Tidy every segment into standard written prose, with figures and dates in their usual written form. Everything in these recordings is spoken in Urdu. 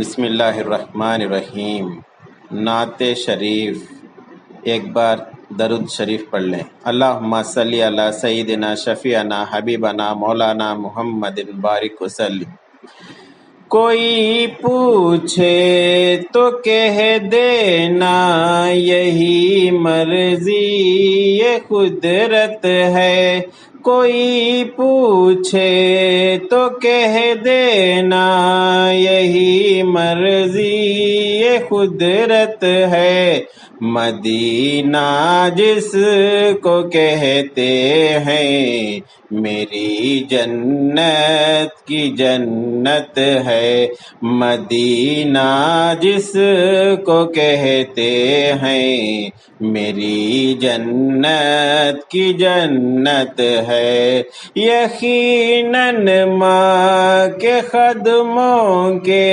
بسم اللہ الرحمن الرحیم۔ نعت شریف، ایک بار درود شریف پڑھ لیں۔ اللہم صلی علی سیدنا شفیعنا حبیبنا مولانا محمد بارک وسلم۔ کوئی پوچھے تو کہہ دینا یہی مرضی یہ قدرت ہے، کوئی پوچھے تو کہہ دینا یہی مرضی یہ قدرت ہے، مدینہ جس کو کہتے ہیں میری جنت کی جنت ہے، مدینہ جس کو کہتے ہیں میری جنت کی جنت ہے۔ یقیناً ماں کے قدموں کے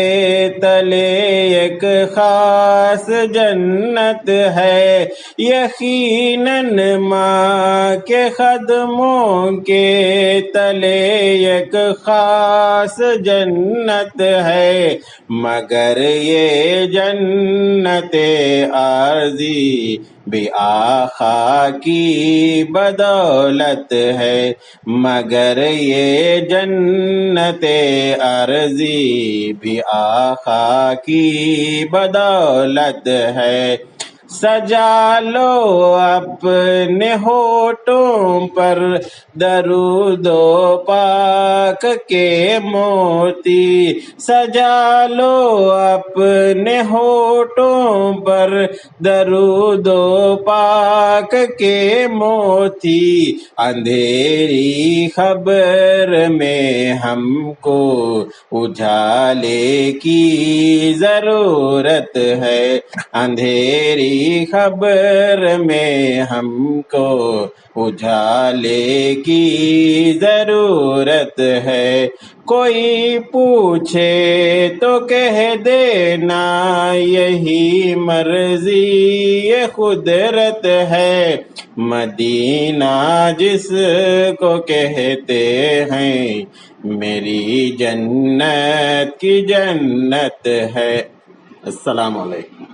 تلے ایک خاص جنت ہے، یقیناً ماں کے قدموں کے تلے ایک خاص جنت ہے، مگر یہ جنت عارضی بھی آقا کی بدولت ہے، مگر یہ جنت عارضی بھی آقا کی بدولت ہے۔ سجا لو اپنے ہونٹوں پر درود و پاک کے موتی، سجا لو اپنے ہونٹوں پر درود و پاک کے موتی، اندھیری خبر میں ہم کو اجالے کی ضرورت ہے، اندھیری خبر میں ہم کو اجالے کی ضرورت ہے، کوئی پوچھے تو کہہ دینا یہی مرضی یہ قدرت ہے، مدینہ جس کو کہتے ہیں میری جنت کی جنت ہے۔ السلام علیکم۔